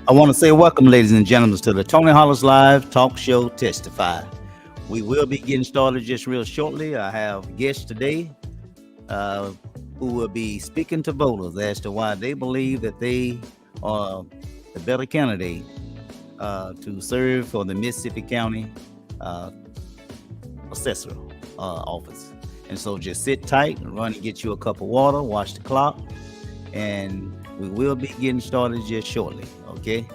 I want to say welcome, ladies and gentlemen, to the Tony Hollis Live Talk Show Testify. We will be getting started just real shortly. I have guests today uh, who will be speaking to voters as to why they believe that they are the better candidate to serve for the Mississippi County uh, Assessor office. And so just sit tight and run and get you a cup of water, watch the clock, and we will be getting started just shortly, okay?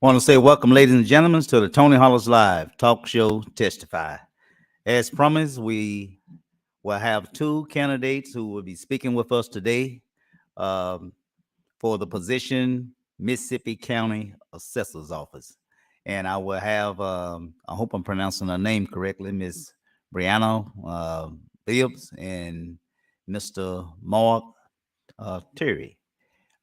Want to say welcome, ladies and gentlemen, to the Tony Hollis Live Talk Show Testify. As promised, we will have two candidates who will be speaking with us today um, for the position Mississippi County Assessor's Office. And I will have, I hope I'm pronouncing her name correctly, Miss Brannah Bibbs and Mr. Mark Terry.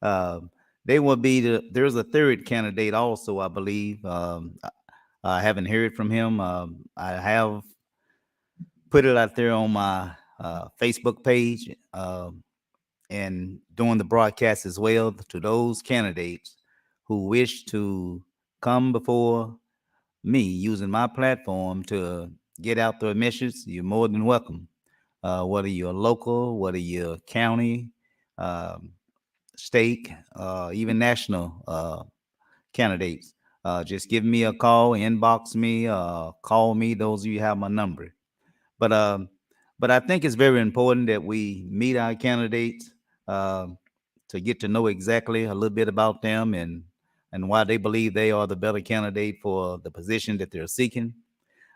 Um, they will be there's a third candidate also, I believe. I haven't heard from him. I have put it out there on my Facebook page and doing the broadcast as well to those candidates who wish to come before me using my platform to get out their message. You're more than welcome. Whether you're local, whether you're county, um, state, even national candidates. Just give me a call, inbox me, call me. Those of you have my number. But but I think it's very important that we meet our candidates uh, to get to know exactly a little bit about them and why they believe they are the better candidate for the position that they're seeking.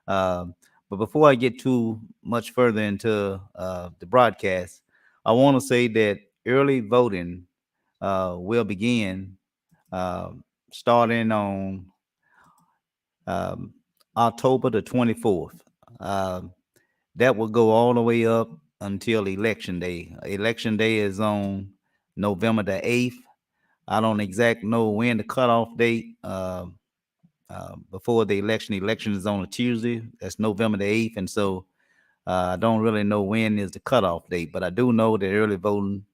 Um, but before I get too much further into the broadcast, I want to say that early voting will begin uh, starting on um, October the 24th. Um, that will go all the way up until Election Day. Election Day is on November the 8th. I don't exactly know when the cutoff date before the election. Election is on a Tuesday. That's November the 8th. And so I don't really know when is the cutoff date, but I do know that early voting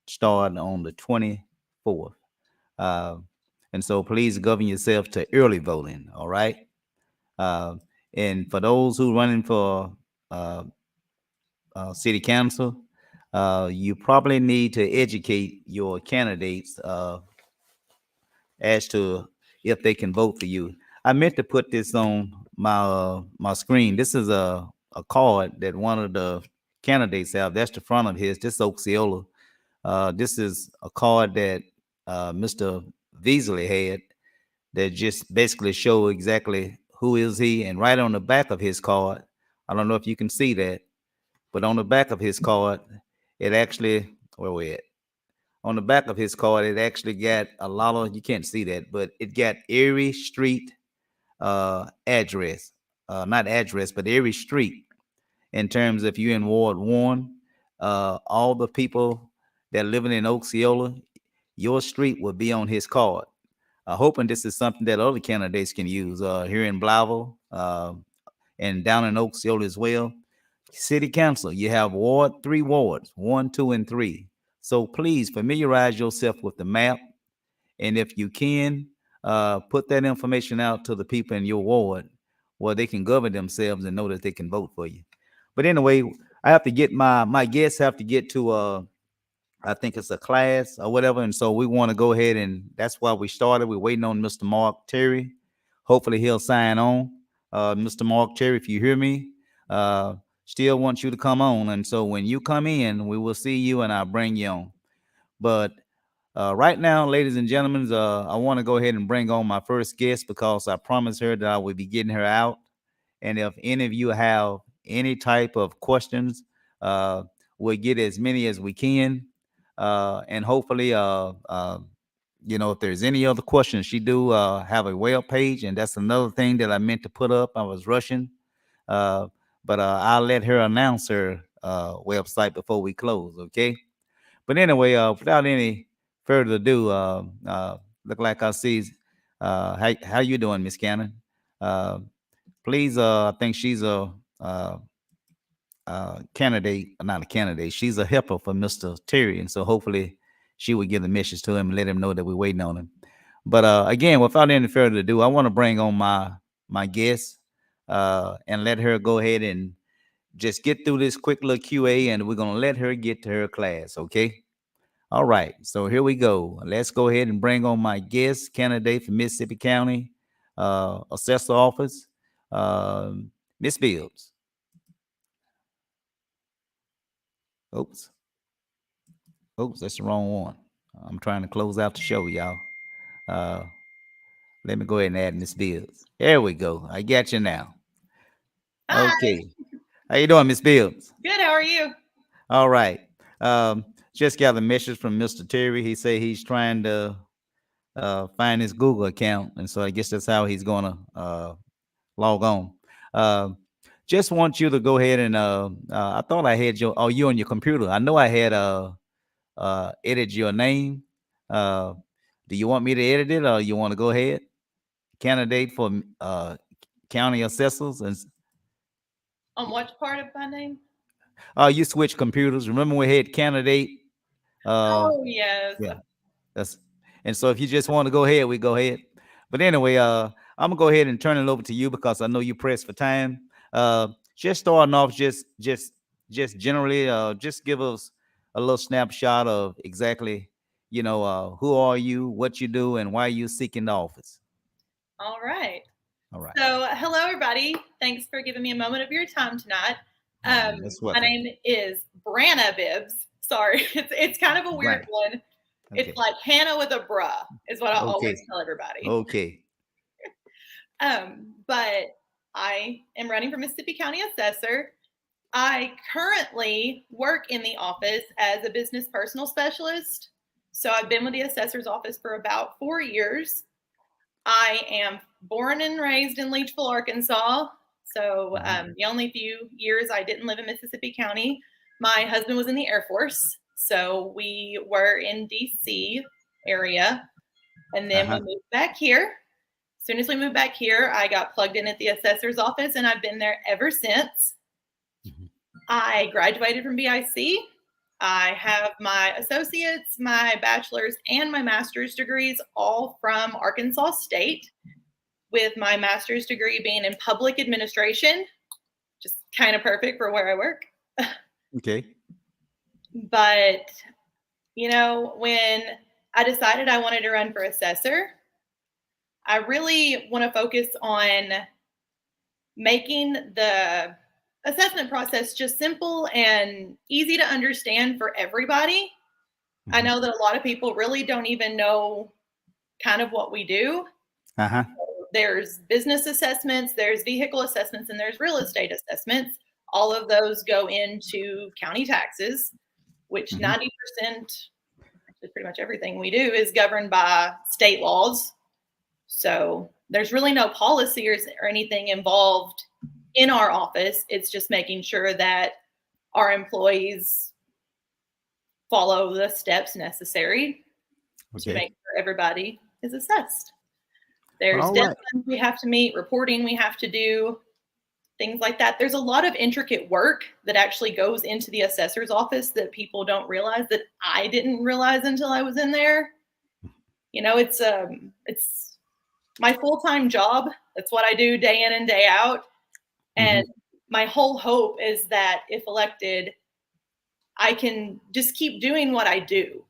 started on the 24th. Uh, and so please govern yourself to early voting, all right? Uh, and for those who running for uh, city council, you probably need to educate your candidates as to if they can vote for you. I meant to put this on my screen. This is a card that one of the candidates have. That's the front of his. This Osceola. This is a card that Mr. Beasley had that just basically show exactly who is he. And right on the back of his card, I don't know if you can see that, but on the back of his card, it actually where we at? On the back of his card, it actually got a lot of you can't see that, but it got Erie Street address, not address, but Erie Street. In terms of you in Ward One, all the people that living in Osceola, your street will be on his card. Hoping this is something that other candidates can use here in Blavel and down in Osceola as well. City Council, you have three wards, 1, 2, and 3. So please familiarize yourself with the map. And if you can, put that information out to the people in your ward where they can govern themselves and know that they can vote for you. But anyway, I have to get my guests have to get to I think it's a class or whatever. And so we want to go ahead and that's why we started. We're waiting on Mr. Mark Terry. Hopefully he'll sign on. Mr. Mark Terry, if you hear me, uh, still want you to come on. And so when you come in, we will see you and I'll bring you on. But right now, ladies and gentlemen, I want to go ahead and bring on my first guest because I promised her that I would be getting her out. And if any of you have any type of questions, uh, we'll get as many as we can. And hopefully, if there's any other questions, she do have a web page, and that's another thing that I meant to put up. I was rushing, uh, but I'll let her announce her website before we close. Okay. But anyway, without any further ado, look like I see. How you doing, Miss Cannon? Uh, Please, I think she's a candidate, not a candidate. She's a helper for Mr. Terry, and so hopefully she would give the message to him and let him know that we're waiting on him. But again, without any further ado, I want to bring on my guest and let her go ahead and just get through this quick little QA, and we're gonna let her get to her class. Okay. All right. So here we go. Let's go ahead and bring on my guest candidate for Mississippi County Assessor Office, Miss Bibbs. Oops. Oops, that's the wrong one. I'm trying to close out the show, y'all. Uh, Let me go ahead and add Miss Bibbs. There we go. I got you now. Hi, Okay. How you doing, Miss Bibbs? good. How are you? All right. Um, just got a message from Mr. Terry. He say he's trying to find his Google account, and so I guess that's how he's gonna log on. Uh, just want you to go ahead and I thought I had you on your computer. I know I had edit your name. Uh, do you want me to edit it, or you want to go ahead? Candidate for county assessors, and On what part of my name? you switch computers. Remember we had candidate. Uh, Oh, yes. yeah, that's and so if you just want to go ahead, we go ahead. But anyway, I'm gonna go ahead and turn it over to you because I know you pressed for time. Just starting off, just generally, just give us a little snapshot of exactly, who are you, what you do, and why you seeking the office. All right. All right. So, hello, everybody. Thanks for giving me a moment of your time tonight. That's My welcome. name is Brannah Bibbs. Sorry, it's kind of a weird Brannah. one. Okay. It's like Hannah with a bruh, is what I Okay. always tell everybody. Okay. But I am running for Mississippi County Assessor. I currently work in the office as a business personal specialist. So I've been with the assessor's office for about 4 years. I am born and raised in Leachville, Arkansas. So the only few years I didn't live in Mississippi County, my husband was in the Air Force. So we were in DC area. And then we moved back here. As soon as we moved back here, I got plugged in at the assessor's office, and I've been there ever since. I graduated from BIC. I have my associates, my bachelor's, and my master's degrees all from Arkansas State, with my master's degree being in public administration, just kind of perfect for where I work. Okay. But, when I decided I wanted to run for assessor, I really want to focus on making the assessment process just simple and easy to understand for everybody. I know that a lot of people really don't even know kind of what we do. There's business assessments, there's vehicle assessments, and there's real estate assessments. All of those go into county taxes, which 90%, actually pretty much everything we do, is governed by state laws. So there's really no policy or anything involved in our office. It's just making sure that our employees follow the steps necessary to make sure everybody is assessed. There's deadlines we have to meet, reporting we have to do, things like that. There's a lot of intricate work that actually goes into the assessor's office that people don't realize, that I didn't realize until I was in there. It's my full-time job. That's what I do day in and day out. And my whole hope is that if elected, I can just keep doing what I do.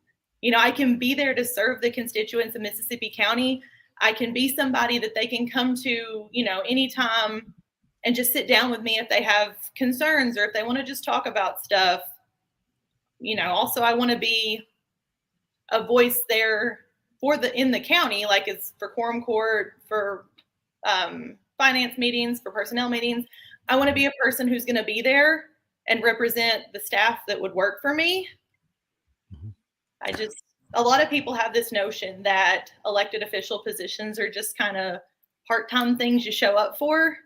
I can be there to serve the constituents of Mississippi County. I can be somebody that they can come to, anytime and just sit down with me if they have concerns or if they want to just talk about stuff. Also I want to be a voice there in the county, like it's for quorum court, for finance meetings, for personnel meetings. I want to be a person who's going to be there and represent the staff that would work for me. A lot of people have this notion that elected official positions are just kind of part-time things you show up for.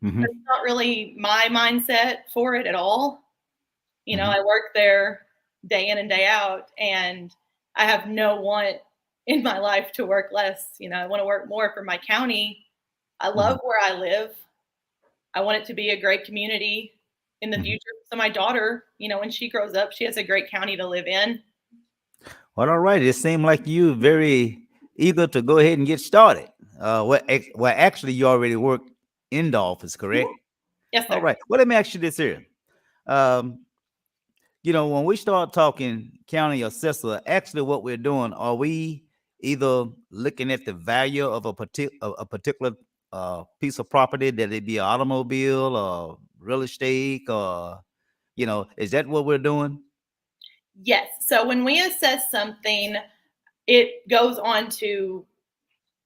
But it's not really my mindset for it at all. I work there day in and day out, and I have no want in my life to work less. I want to work more for my county. I love where I live. I want it to be a great community in the future. So my daughter, when she grows up, she has a great county to live in. Well, all right. It seemed like you very eager to go ahead and get started. Well, actually, you already work in the office, correct? Yes, sir. All right. Well, let me ask you this here. When we start talking county assessor, actually what we're doing, are we either looking at the value of a particular piece of property, that it be an automobile or real estate, or, is that what we're doing? Yes. So when we assess something, it goes on to,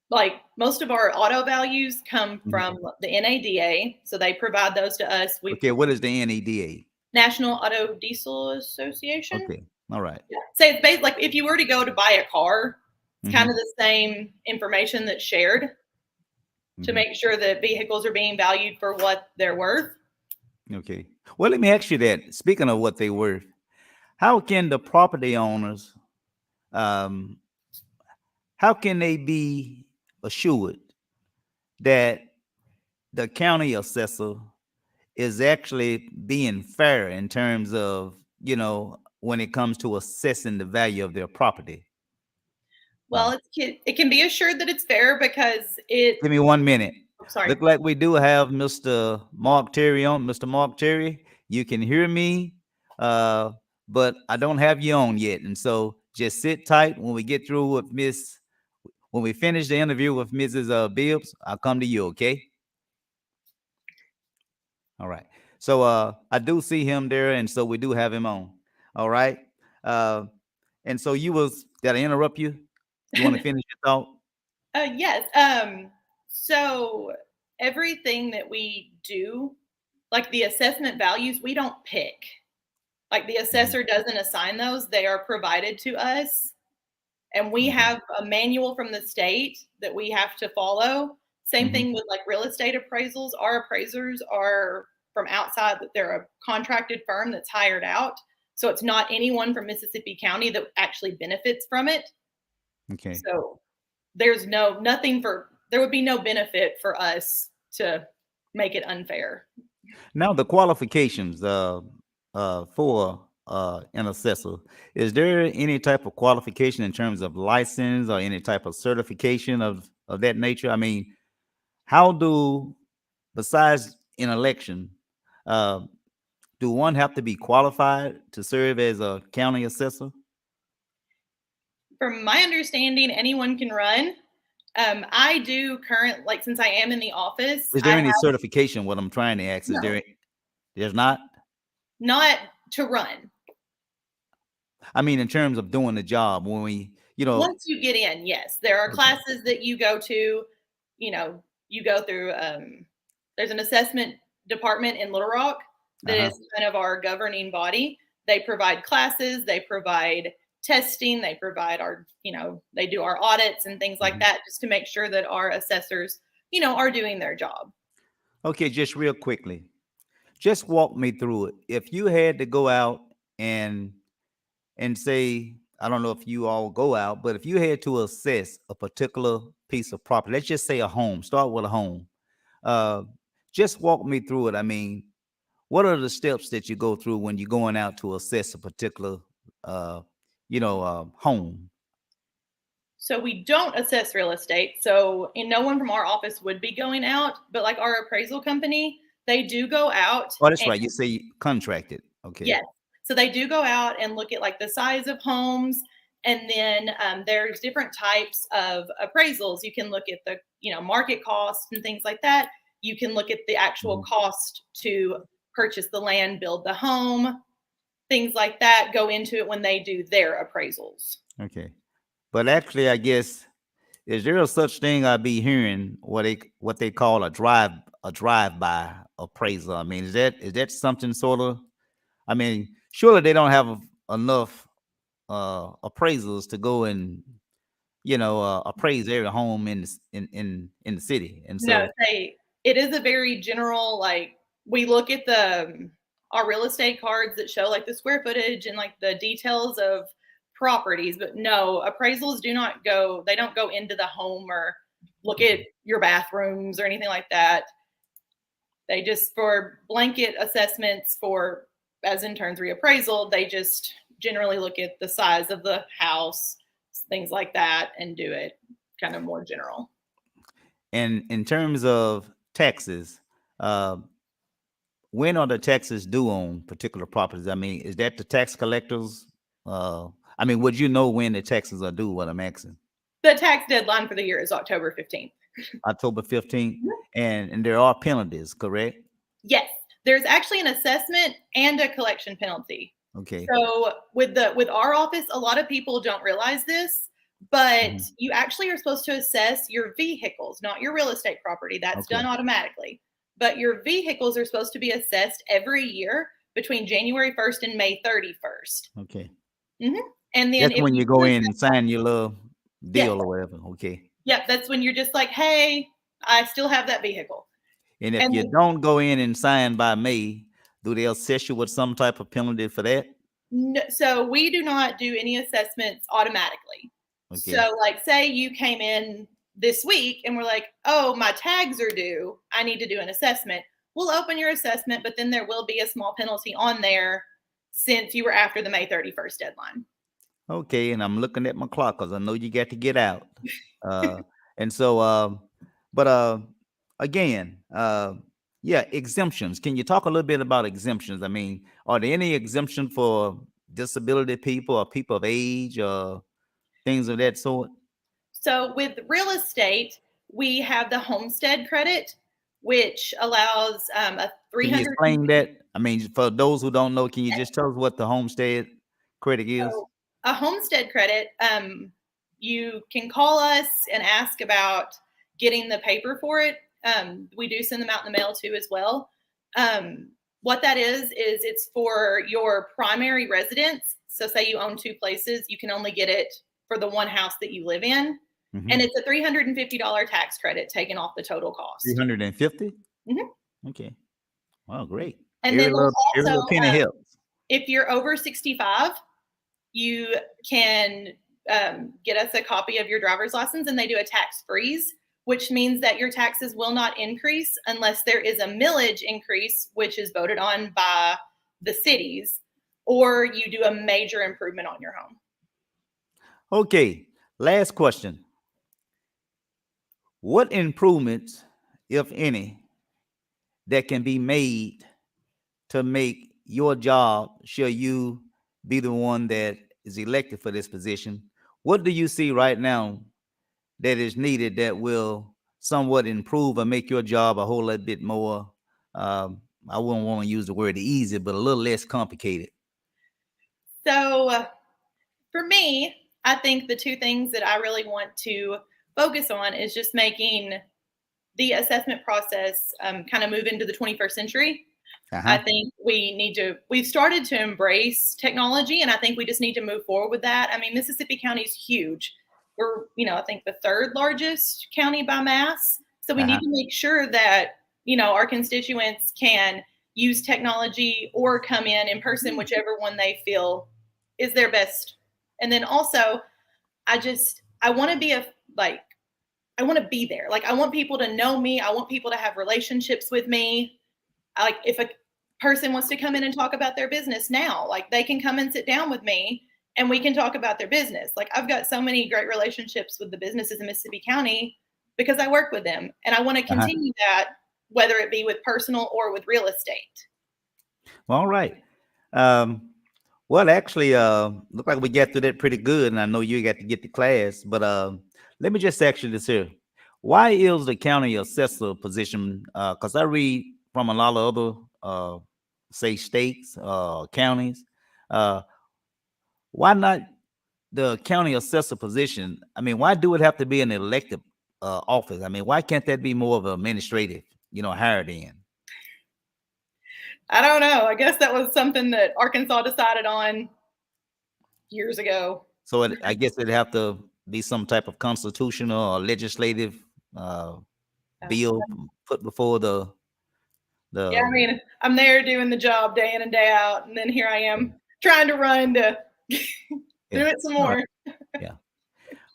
like, most of our auto values come from the NADA. So they provide those to us. Okay. What is the NADA? National Auto Diesel Association. Okay. All right. Yeah. So it's basically like if you were to go to buy a car, it's kind of the same information that's shared to make sure that vehicles are being valued for what they're worth. Okay. Well, let me ask you that. Speaking of what they're worth, how can the property owners, how can they be assured that the county assessor is actually being fair in terms of, when it comes to assessing the value of their property? Well, it can be assured that it's fair because it. Give me 1 minute. Sorry. Look like we do have Mr. Mark Terry on. Mr. Mark Terry, you can hear me, but I don't have you on yet. And so just sit tight when we get through with when we finish the interview with Mrs. Bibbs, I'll come to you, okay? All right. So I do see him there, and so we do have him on. All right. Uh, and so did I interrupt you? You want to finish your thought? Yes. So everything that we do, like the assessment values, we don't pick. Like the assessor doesn't assign those; they are provided to us, and we have a manual from the state that we have to follow. Same thing with like real estate appraisals. Our appraisers are from outside; they're a contracted firm that's hired out, so it's not anyone from Mississippi County that actually benefits from it. Okay. So there's there would be no benefit for us to make it unfair. Now the qualifications for an assessor. Is there any type of qualification in terms of license or any type of certification of that nature? I mean, how do besides an election, uh, do one have to be qualified to serve as a county assessor? From my understanding, anyone can run. I do like since I am in the office, Is I there have any certification? What I'm trying to ask is no, there's not. not to run. I mean, in terms of doing the job, when Once you get in, yes, there are classes that you go to. You go through. There's an assessment department in Little Rock that is kind of our governing body. They provide classes. They provide testing. They provide they do our audits and things like that, just to make sure that our assessors, are doing their job. Okay, just real quickly, just walk me through it. If you had to go out and say, I don't know if you all go out, but if you had to assess a particular piece of property, let's just say a home, start with a home. Uh, just walk me through it. I mean, what are the steps that you go through when you're going out to assess a particular, home? So we don't assess real estate. So, and no one from our office would be going out, but like our appraisal company, they do go out. Oh, that's right. You say contracted. Okay. Yes. So they do go out and look at like the size of homes. And then there's different types of appraisals. You can look at the, market cost and things like that. You can look at the actual cost to purchase the land, build the home, things like that go into it when they do their appraisals. Okay. But actually, I guess, is there a such thing I be hearing what they call a drive-by appraisal? I mean, is that something sort of? I mean, surely they don't have enough appraisals to go and appraise every home in the city, and so No, it is a very general, like we look at our real estate cards that show like the square footage and like the details of properties, but no, appraisals they don't go into the home or look at your bathrooms or anything like that. They just, for blanket assessments as interns reappraisal, they just generally look at the size of the house, things like that, and do it kind of more general. And in terms of taxes, when are the taxes due on particular properties? I mean, is that the tax collectors? I mean, would you know when the taxes are due? What I'm asking. The tax deadline for the year is October 15th. October 15th, and there are penalties, correct? Yes, there's actually an assessment and a collection penalty. Okay. So with our office, a lot of people don't realize this, but you actually are supposed to assess your vehicles, not your real estate property. That's done automatically. But your vehicles are supposed to be assessed every year between January 1st and May 31st. Okay. And then that's when you go in and sign your little deal or whatever. Okay. Yep, that's when you're just like, hey, I still have that vehicle. And if you don't go in and sign by May, do they assess you with some type of penalty for that? No, so we do not do any assessments automatically. Okay. So like say you came in this week and we're like, oh, my tags are due, I need to do an assessment. We'll open your assessment, but then there will be a small penalty on there since you were after the May 31st deadline. Okay, and I'm looking at my clock because I know you got to get out. And so, again, exemptions. Can you talk a little bit about exemptions? I mean, are there any exemption for disability people or people of age or things of that sort? So with real estate, we have the homestead credit, which allows a Can you 300. explain that? I mean, for those who don't know, can you just tell us what the homestead credit is? So a homestead credit, you can call us and ask about getting the paper for it. We do send them out in the mail too as well. What that is it's for your primary residence. So say you own 2 places, you can only get it for the one house that you live in. Mhm. And it's a $350 tax credit taken off the total cost. 350? Mhm. Okay. Wow, great. And then there's Every little also, penny helps. if you're over 65, you can get us a copy of your driver's license, and they do a tax freeze, which means that your taxes will not increase unless there is a millage increase, which is voted on by the cities, or you do a major improvement on your home. Okay, last question. What improvements, if any, that can be made to make your job sure you be the one that is elected for this position? What do you see right now that is needed that will somewhat improve or make your job a whole lot bit more, I wouldn't want to use the word easy, but a little less complicated? So for me, I think the 2 things that I really want to focus on is just making the assessment process kind of move into the 21st century. I think we've started to embrace technology, and I think we just need to move forward with that. I mean, Mississippi County is huge. We're, I think the 3rd largest county by mass. So we need to make sure that, our constituents can use technology or come in person, whichever one they feel is their best. And then also, I want to be I want to be there. Like, I want people to know me. I want people to have relationships with me. Like, if a person wants to come in and talk about their business now, like, they can come and sit down with me and we can talk about their business. Like, I've got so many great relationships with the businesses in Mississippi County because I work with them, and I want to continue that, whether it be with personal or with real estate. All right. Well, actually, look like we got through that pretty good, and I know you got to get to class, but let me just ask you this here. Why is the county assessor position, because I read from a lot of other, say, states, counties, uh, why not the county assessor position? I mean, why do it have to be an elective office? I mean, why can't that be more of an administrative, hired in? I don't know. I guess that was something that Arkansas decided on years ago. So I guess it'd have to be some type of constitutional or legislative bill put before the. Yeah, I mean, I'm there doing the job day in and day out, and then here I am trying to run to do it some more. Yeah.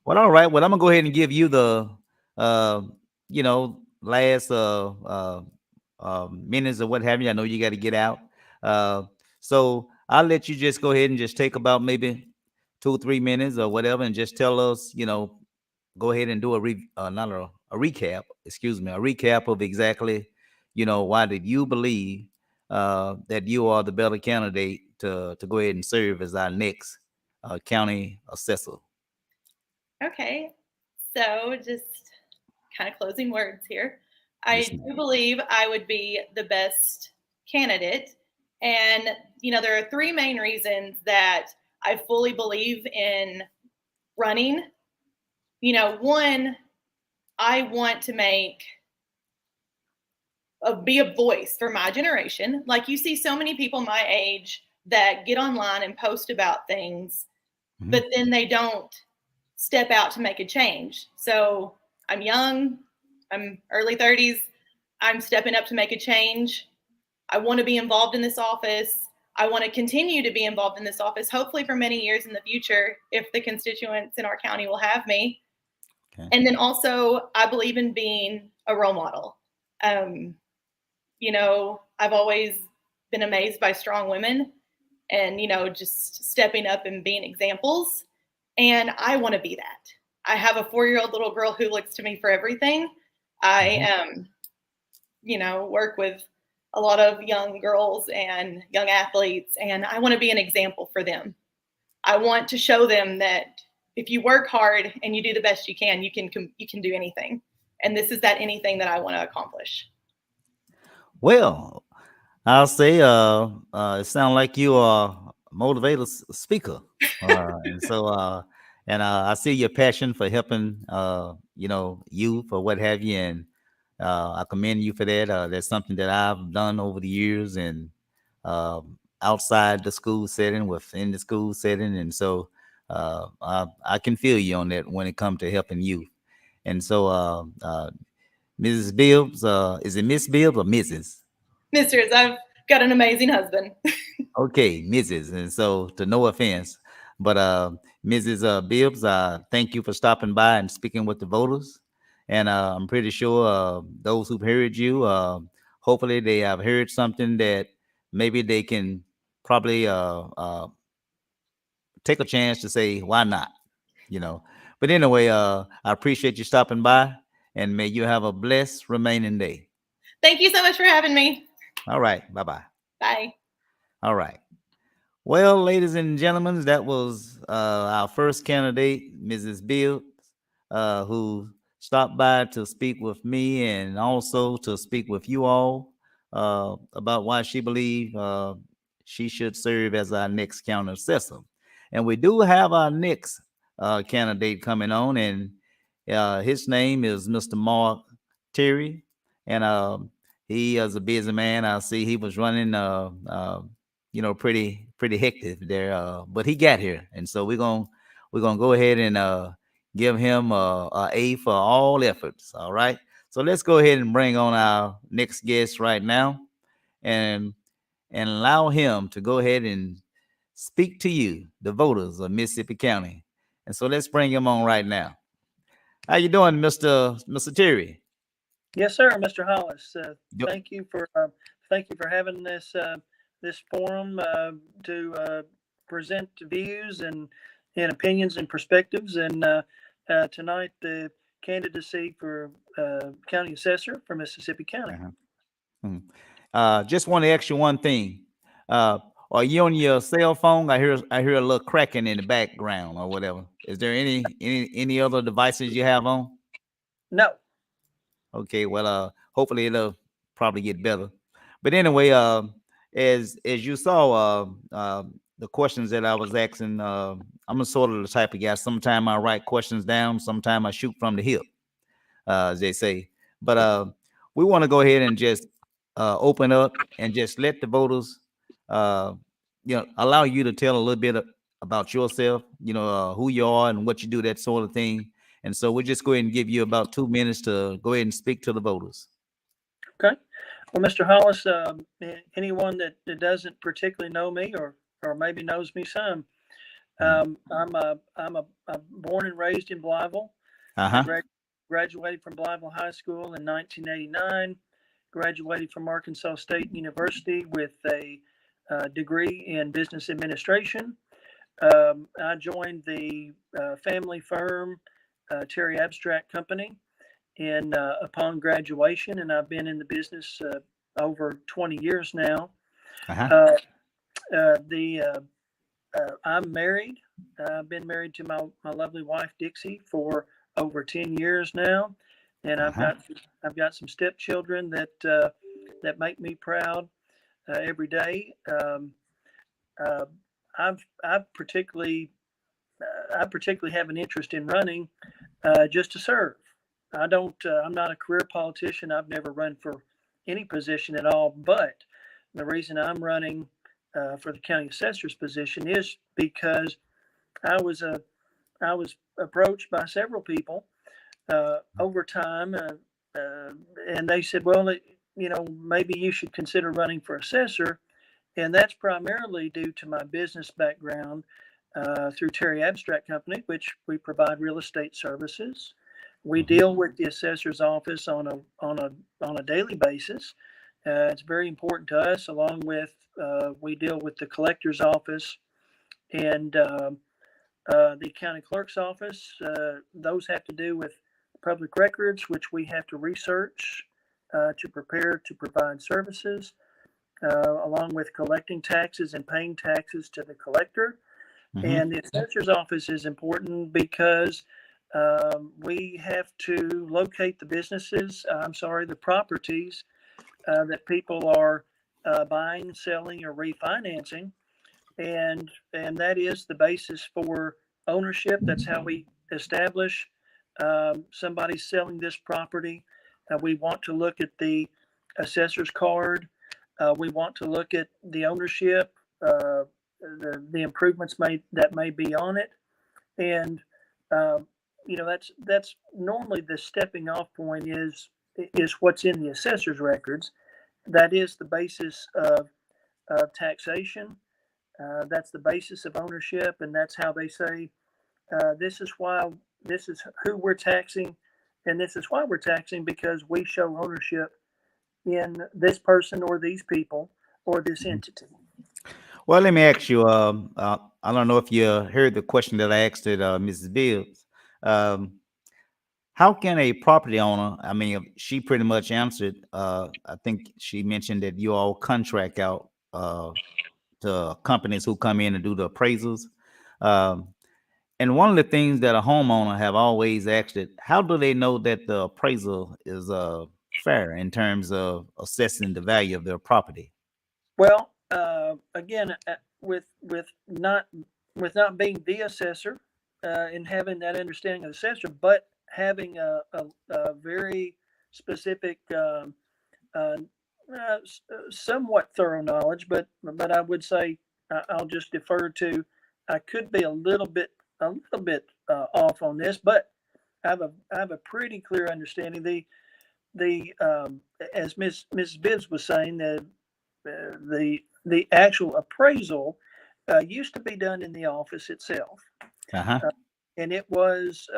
Well, all right. Well, I'm gonna go ahead and give you the, last minutes or what have you. I know you got to get out. So I'll let you just go ahead and just take about maybe 2 or 3 minutes or whatever, and just tell us, go ahead and do a recap, excuse me, a recap of exactly, why did you believe that you are the better candidate to go ahead and serve as our next county assessor? Okay, so just kind of closing words here. I Yes, do ma'am. believe I would be the best candidate. And, there are 3 main reasons that I fully believe in running. One, I want to be a voice for my generation. Like, you see so many people my age that get online and post about things, but then they don't step out to make a change. So I'm young, I'm early 30s, I'm stepping up to make a change. I want to be involved in this office. I want to continue to be involved in this office, hopefully for many years in the future, if the constituents in our county will have me. Okay. And then also, I believe in being a role model. I've always been amazed by strong women and, just stepping up and being examples. And I want to be that. I have a 4-year-old little girl who looks to me for everything. I work with a lot of young girls and young athletes, and I want to be an example for them. I want to show them that, if you work hard and you do the best you can do anything. And this is that anything that I want to accomplish. Well, I'll say, it sounds like you are a motivated speaker, and so, I see your passion for helping, youth or what have you, and I commend you for that. That's something that I've done over the years, and outside the school setting, within the school setting, and so I can feel you on that when it comes to helping youth. And so, Mrs. Bibbs, is it Miss Bibbs or Mrs.? Misters, I've got an amazing husband. Okay, Mrs. And so, to no offense, but Mrs. Bibbs, thank you for stopping by and speaking with the voters. And I'm pretty sure those who've heard you, hopefully they have heard something that maybe they can probably take a chance to say, why not? You know. But anyway, I appreciate you stopping by, and may you have a blessed remaining day. Thank you so much for having me. All right. Bye-bye. Bye. All right. Well, ladies and gentlemen, that was our first candidate, Mrs. Bibbs, who stopped by to speak with me and also to speak with you all about why she believed she should serve as our next county assessor. And we do have our next candidate coming on, and his name is Mr. Mark Terry, and he is a busy man. I see he was running pretty hectic there. But he got here, and so we're gonna go ahead and give him a A for all efforts. All right. So let's go ahead and bring on our next guest right now, and allow him to go ahead and speak to you, the voters of Mississippi County. And so let's bring him on right now. How you doing, Mr. Terry? Yes, sir, Mr. Hollis. Yo- Thank you for having this forum to present views and opinions and perspectives. And tonight, the candidacy for county assessor for Mississippi County. Just want to ask you one thing. Are you on your cell phone? I hear a little cracking in the background or whatever. Is there any other devices you have on? No. Okay, well, hopefully it'll probably get better. But anyway, as you saw, the questions that I was asking, I'm a sort of the type of guy. Sometimes I write questions down, sometimes I shoot from the hip, as they say. But we want to go ahead and just open up and just let the voters, allow you to tell a little bit about yourself, who you are and what you do, that sort of thing. And so we'll just go ahead and give you about 2 minutes to go ahead and speak to the voters. Okay. Well, Mr. Hollis, anyone that doesn't particularly know me or maybe knows me some, I'm born and raised in Blytheville. I graduated from Blytheville High School in 1989. Graduated from Arkansas State University with a degree in business administration. I joined the family firm Terry Abstract Company upon graduation, and I've been in the business over 20 years now. I'm married. I've been married to my lovely wife Dixie for over 10 years now, and I've got some stepchildren that make me proud every day. I particularly have an interest in running just to serve. I'm not a career politician. I've never run for any position at all. But the reason I'm running for the county assessor's position is because I was approached by several people over time, and they said, well, maybe you should consider running for assessor. And that's primarily due to my business background through Terry Abstract Company, which we provide real estate services. We deal with the assessor's office on a daily basis. It's very important to us. Along with we deal with the collector's office and the county clerk's office. Those have to do with public records, which we have to research to prepare to provide services. Along with collecting taxes and paying taxes to the collector. And the assessor's office is important because we have to locate the businesses, the properties that people are buying, selling, or refinancing. And that is the basis for ownership. That's how we establish somebody selling this property. We want to look at the assessor's card. We want to look at the ownership, the improvements that may be on it, and that's normally the stepping off point is what's in the assessor's records. That is the basis of taxation. That's the basis of ownership, and that's how they say this is who we're taxing, and this is why we're taxing, because we show ownership in this person or these people or this entity. Well, let me ask you. I don't know if you heard the question that I asked at Mrs. Bibbs. How can a property owner? I mean, she pretty much answered. I think she mentioned that you all contract out to companies who come in and do the appraisals. And one of the things that a homeowner have always asked it, how do they know that the appraisal is fair in terms of assessing the value of their property? Well, again, with not being the assessor and having that understanding of the assessor, but having a very specific, somewhat thorough knowledge, but I would say I'll just defer to. I could be a little bit off on this, but I have a pretty clear understanding. The as Mrs. Bibbs was saying, the actual appraisal used to be done in the office itself, and it was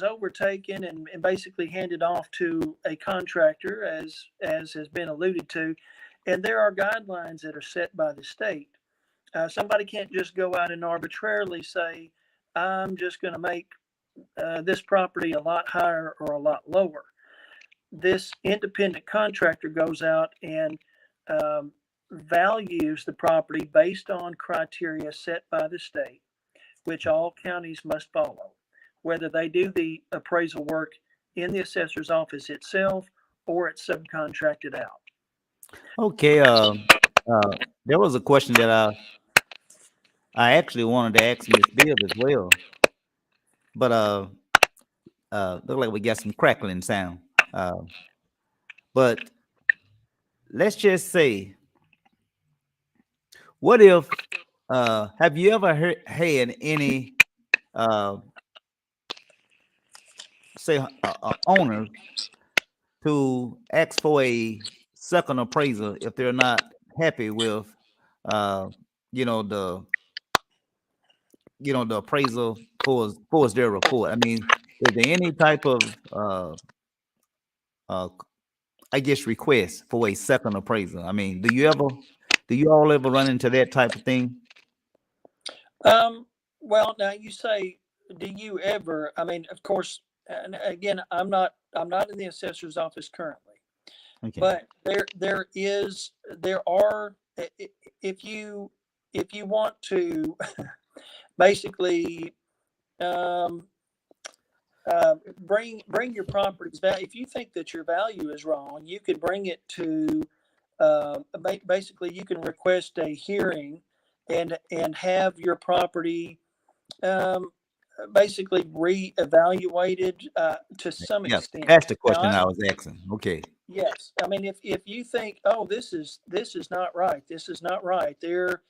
overtaken and basically handed off to a contractor, as has been alluded to. And there are guidelines that are set by the state. Somebody can't just go out and arbitrarily say, I'm just going to make this property a lot higher or a lot lower. This independent contractor goes out and values the property based on criteria set by the state, which all counties must follow, whether they do the appraisal work in the assessor's office itself or it's subcontracted out. Okay. There was a question that I actually wanted to ask Ms. Bibbs as well, but look like we got some crackling sound. But let's just say, what if have you ever had any say owners to ask for a second appraisal if they're not happy with the the appraisal for their report? I mean, is there any type of I guess request for a second appraisal? I mean, do you all ever run into that type of thing? Well, now you say, do you ever? I mean, of course, and again, I'm not in the assessor's office currently, Okay. but there are, if you want to basically bring your property's value. If you think that your value is wrong, you could bring it to basically you can request a hearing and have your property basically reevaluated to some extent. That's the question Now, I was asking. Okay. yes, I mean, if you think, oh, this is not right, this is not right, there.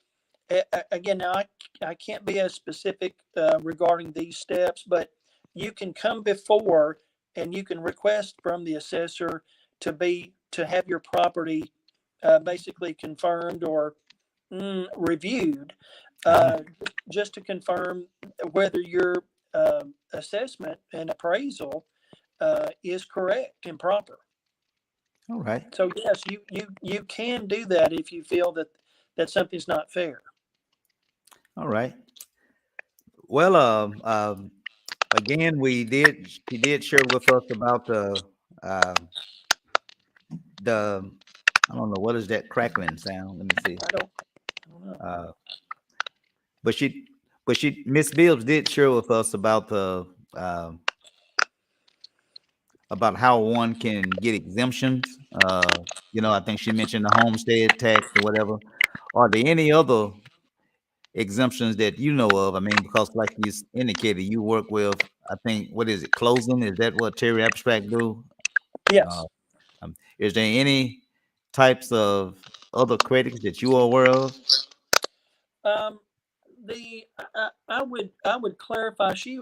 Again, now I can't be as specific regarding these steps, but you can come before and you can request from the assessor to have your property basically confirmed or reviewed, just to confirm whether your assessment and appraisal is correct and proper. All right. So yes, you can do that if you feel that something's not fair. All right. Well, again, she did share with us about the I don't know, what is that crackling sound? Let me see. I don't know. But But Miss Bibbs did share with us about the about how one can get exemptions. I think she mentioned the homestead tax or whatever. Are there any other exemptions that you know of? I mean, because like you indicated, you work with, I think, what is it, closing? Is that what Terry Abstract do? Uh, Yes. is there any types of other credits that you are aware of? Um, I would clarify. She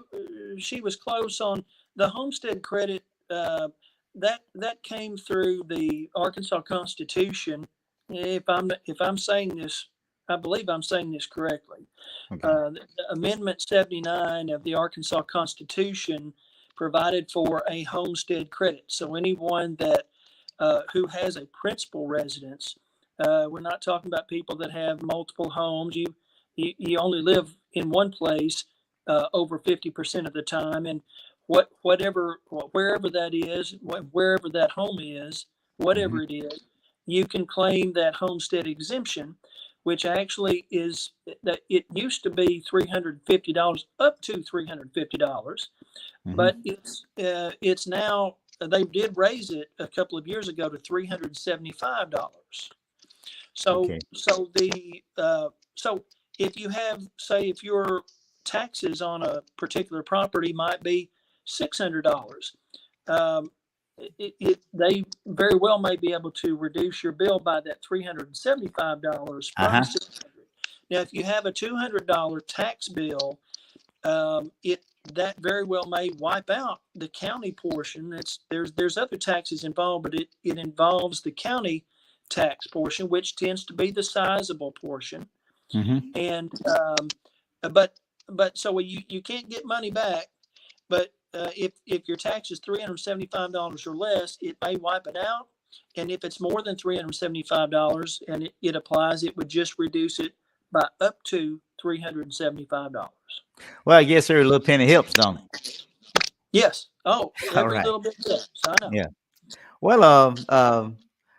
was close on the homestead credit. That came through the Arkansas Constitution. If I'm saying this, I believe I'm saying this correctly. Okay. Amendment 79 of the Arkansas Constitution provided for a homestead credit. So anyone that who has a principal residence, we're not talking about people that have multiple homes. You only live in one place over 50% of the time, and wherever that is, wherever that home is, Hmm. whatever it is, you can claim that homestead exemption, which actually is that it used to be $350 up to $350, but Hmm. it's now they did raise it a couple of years ago to $375. So Okay. so the so if you have, say, if your taxes on a particular property might be $600, um, they very well may be able to reduce your bill by that $375 from Uh-huh. 600. Now, if you have a $200 tax bill, it that very well may wipe out the county portion. There's other taxes involved, but it involves the county tax portion, which tends to be the sizable portion. Hmm. And but so you can't get money back. But if your tax is $375 or less, it may wipe it out. And if it's more than $375 and it applies, it would just reduce it by up to $375. Well, I guess every little penny helps, don't it? Yes. Oh, All every right. little bit helps. I know. Yeah. Well,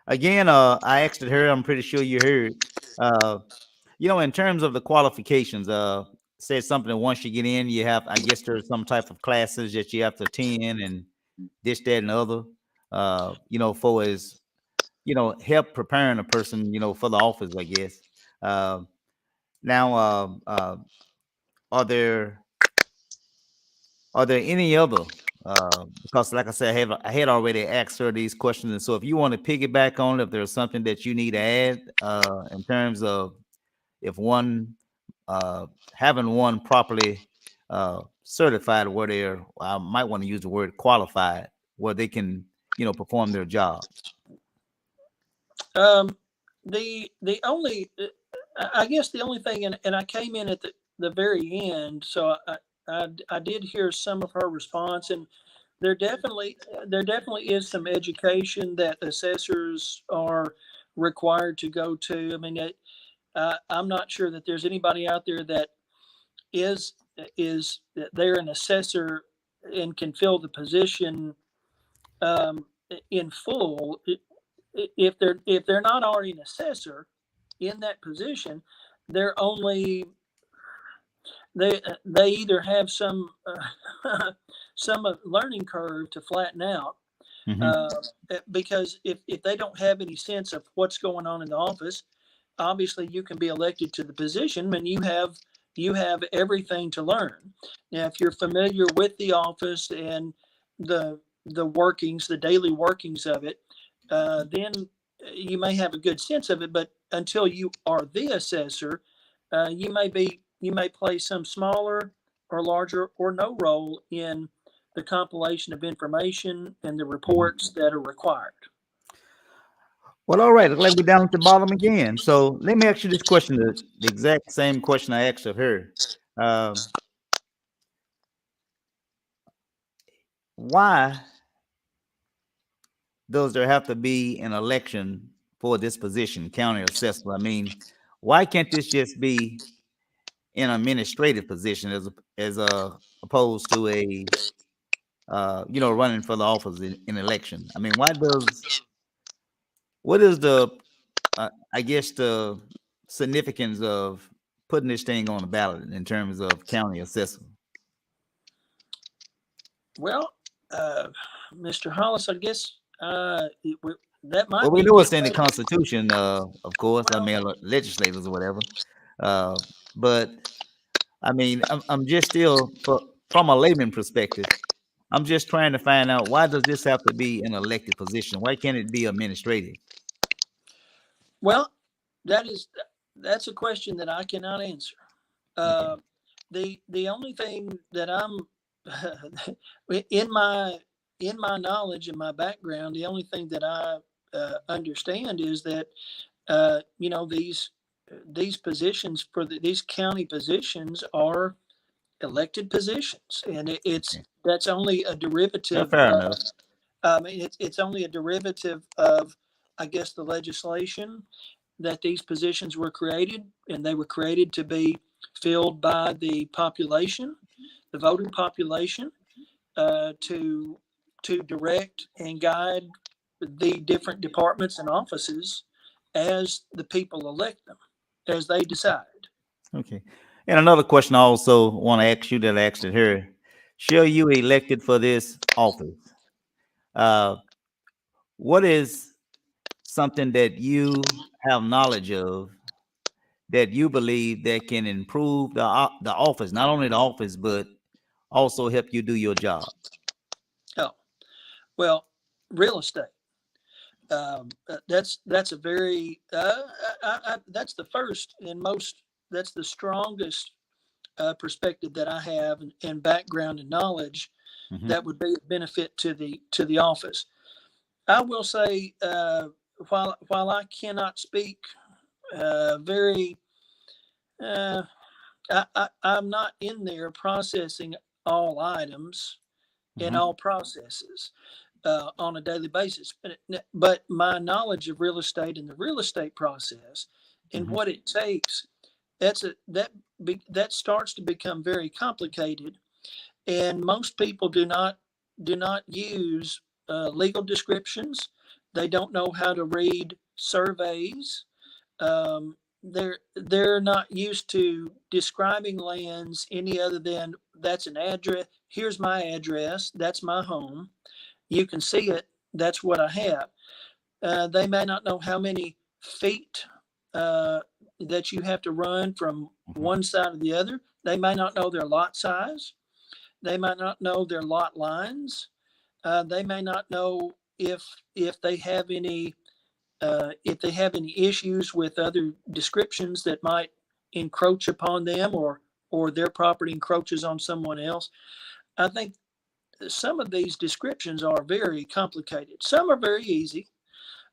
again, I asked her. I'm pretty sure you heard. Uh, in terms of the qualifications, said something that once you get in, you have. I guess there's some type of classes that you have to attend, and this, that, and the other. For as help preparing a person, for the office, I guess. Uh, now, are there any other? Because, like I said, I had already asked her these questions, and so if you want to piggyback on it, if there's something that you need to add, in terms of if one having one properly certified, where they're, I might want to use the word qualified, where they can perform their job. Um, the only, I guess the only thing, and I came in at the very end, so I did hear some of her response, and there definitely is some education that assessors are required to go to. I mean, I'm not sure that there's anybody out there that is that they're an assessor and can fill the position um, in full. If they're not already an assessor in that position, they're only they either have some some learning curve to flatten out, Hmm. uh, because if they don't have any sense of what's going on in the office, obviously you can be elected to the position and you have everything to learn. Now, if you're familiar with the office and the workings, the daily workings of it, then you may have a good sense of it. But until you are the assessor, you may play some smaller or larger or no role in the compilation of information and the Hmm. reports that are required. Well, all right. Like we're down at the bottom again. So let me ask you this question, the exact same question I asked of her. Um, why does there have to be an election for this position, county assessor? I mean, why can't this just be an administrative position as opposed to a running for the office in election? I mean, what is the I guess the significance of putting this thing on the ballot in terms of county assessor? Well, Mr. Hollis, I guess that might Well, we be. know it's in the Constitution, of course. I mean, legislators or whatever. But I mean, I'm just still from a layman perspective. I'm just trying to find out, why does this have to be an elected position? Why can't it be administrative? Well, that's a question that I cannot answer. The only thing that I'm in my knowledge and my background, the only thing that I understand is that these positions these county positions are elected positions, and that's only a derivative. Fair enough. I mean, it's only a derivative of, I guess, the legislation that these positions were created, and they were created to be filled by the population, the voting population, to direct and guide the different departments and offices as the people elect them, as they decide. Okay. And another question I also want to ask you that I asked it here. Shall you elected for this office? What is something that you have knowledge of that you believe that can improve the office, not only the office, but also help you do your job? Oh, well, real estate. That's a very that's the first and most, that's the strongest perspective that I have, and background and knowledge that would be a benefit to the office. I will say, while I cannot speak very, I'm not in there processing all items in all processes on a daily basis, but my knowledge of real estate and the real estate process and what it takes, that starts to become very complicated, and most people do not use legal descriptions. They don't know how to read surveys. They're not used to describing lands any other than, that's an address. Here's my address. That's my home. You can see it. That's what I have. They may not know how many feet that you have to run from one side to the other. They may not know their lot size. They might not know their lot lines. They may not know if they have any issues with other descriptions that might encroach upon them, or their property encroaches on someone else. I think some of these descriptions are very complicated. Some are very easy,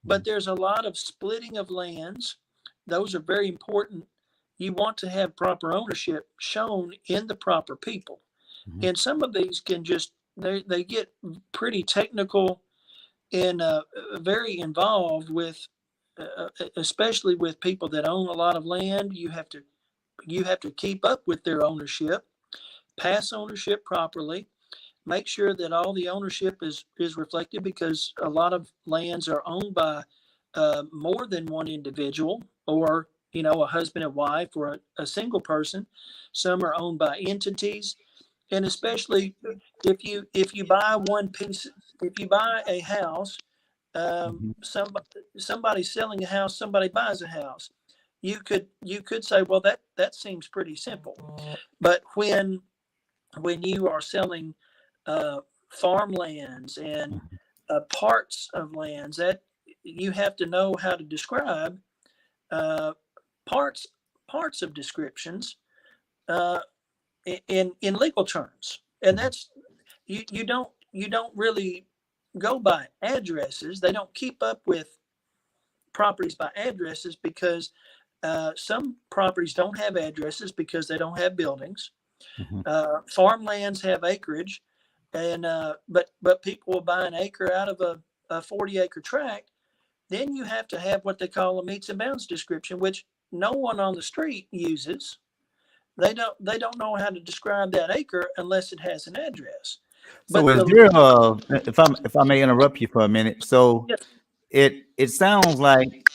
but there's a lot of splitting of lands. Those are very important. You want to have proper ownership shown in the proper people. And some of these can just, they get pretty technical and very involved with, especially with people that own a lot of land. You have to keep up with their ownership, pass ownership properly, make sure that all the ownership is reflected, because a lot of lands are owned by more than one individual, or a husband and wife, or a single person. Some are owned by entities. And especially if you buy one piece, if you buy a house, somebody's selling a house, somebody buys a house. You could say, well, that seems pretty simple. But when you are selling farmlands and parts of lands, that you have to know how to describe parts of descriptions in legal terms. And that's, you don't really go by addresses. They don't keep up with properties by addresses, because some properties don't have addresses because they don't have buildings. Farmlands have acreage, and but people will buy an acre out of a 40-acre tract. Then you have to have what they call a meets and bounds description, which no one on the street uses. They don't know how to describe that acre unless it has an address. So is there, if I may interrupt you for a minute, so Yes. it sounds like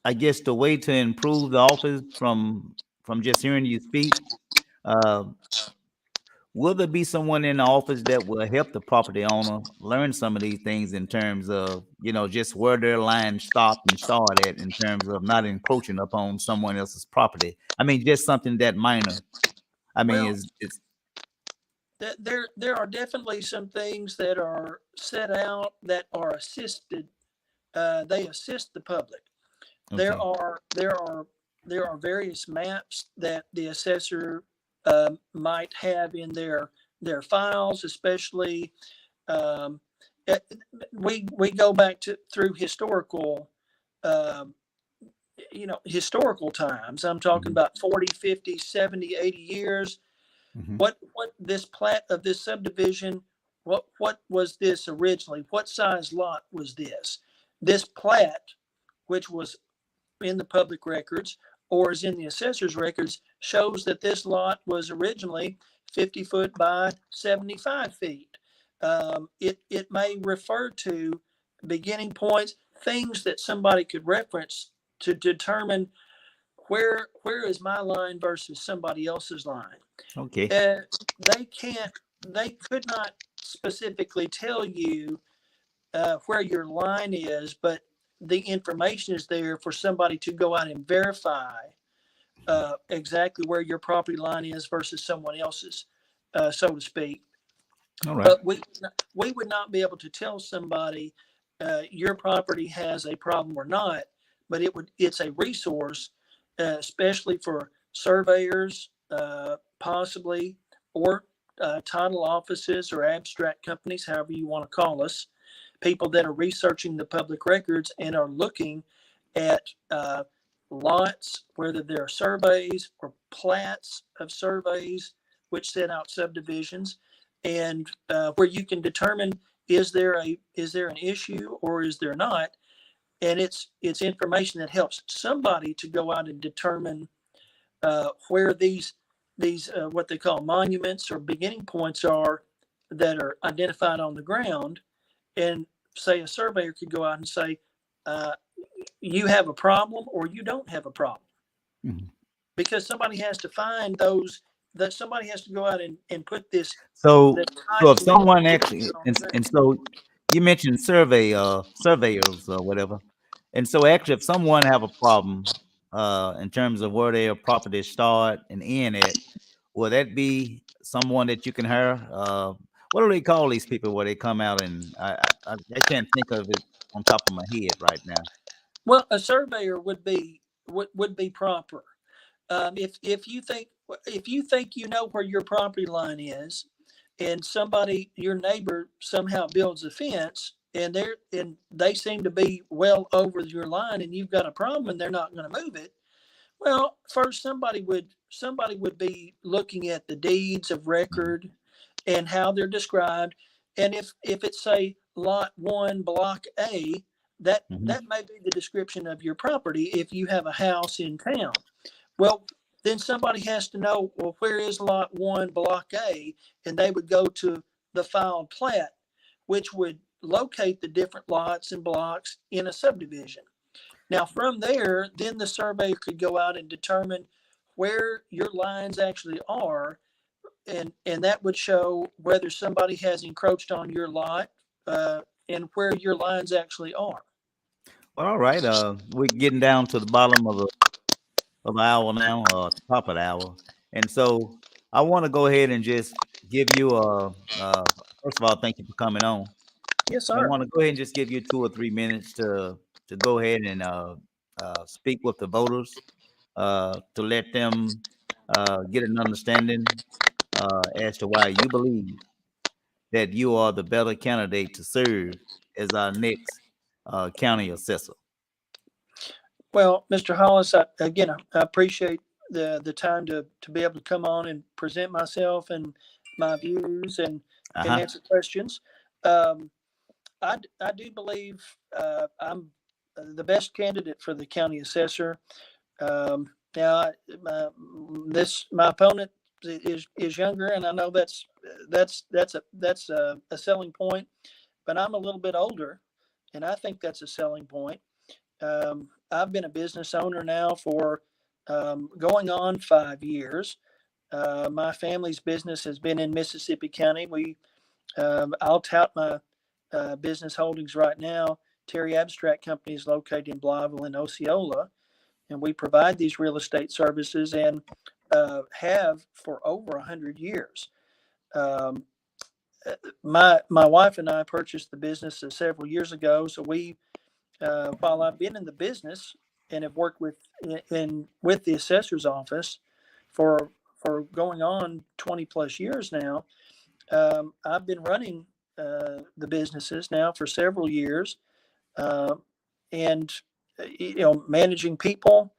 I guess the way to improve the office from just hearing you speak, uh, will there be someone in the office that will help the property owner learn some of these things in terms of, just where their lines stop and start at in terms of not encroaching upon someone else's property? I mean, just something that minor. I mean, Well, it's there are definitely some things that are set out that are assisted. They assist the public. There okay. are there are there are various maps that the assessor might have in their files, especially um, it, we go back to through historical um, historical times. I'm talking Mhm, about 40, 50, 70, 80 years. mhm, What this plat of this subdivision, what was this originally? What size lot was this? This plat, which was in the public records or is in the assessor's records, shows that this lot was originally 50 foot by 75 feet. It may refer to beginning points, things that somebody could reference to determine where is my line versus somebody else's line. okay. uh, they can't, they could not specifically tell you where your line is, but the information is there for somebody to go out and verify exactly where your property line is versus someone else's, so to speak. All right. But we would not be able to tell somebody your property has a problem or not, but it's a resource, especially for surveyors, possibly, or title offices or abstract companies, however you want to call us, people that are researching the public records and are looking at lots, whether they're surveys or plats of surveys, which set out subdivisions, and where you can determine is there an issue or is there not, and it's information that helps somebody to go out and determine where these what they call monuments or beginning points are that are identified on the ground, and say a surveyor could go out and say uh, you have a problem or you don't have a problem, Mhm. because somebody has to find those, that somebody has to go out and put this So, the so if title someone actually, information on and, the and ground. so you mentioned surveyors or whatever, and so actually, if someone have a problem, in terms of where their property start and end at, will that be someone that you can hire? What do they call these people where they come out and I can't think of it on top of my head right now. Well, a surveyor would be proper. If you think, you know where your property line is, and somebody, your neighbor, somehow builds a fence, and they seem to be well over your line, and you've got a problem, and they're not going to move it. Well, first somebody would be looking at the deeds of Mhm, record and how they're described, and if it's say lot one, block A, that mhm. may be the description of your property if you have a house in town. Well, then somebody has to know, well, where is lot one, block A? And they would go to the filed plat, which would locate the different lots and blocks in a subdivision. Now, from there, then the surveyor could go out and determine where your lines actually are, and that would show whether somebody has encroached on your lot, and where your lines actually are. Well, all right. We're getting down to the bottom of the hour now, top of the hour, and so I want to go ahead and just give you first of all, thank you for coming on. Yes, I sir. want to go ahead and just give you 2 or 3 minutes to go ahead and speak with the voters, to let them get an understanding as to why you believe that you are the better candidate to serve as our next county assessor. Well, Mr. Hollis, I appreciate the time to be able to come on and present myself and my views Uh and huh. answer questions. Um, I do believe I'm the best candidate for the county assessor. Now, my opponent is younger, and I know that's a selling point. But I'm a little bit older, and I think that's a selling point. I've been a business owner now for going on 5 years. My family's business has been in Mississippi County. I'll tout my business holdings right now. Terry Abstract Company is located in Blytheville and Osceola, and we provide these real estate services and have for over 100 years. Um, my wife and I purchased the business several years ago. So while I've been in the business and have worked with the assessor's office for going on 20 plus years now, I've been running the businesses now for several years, uh, and managing people,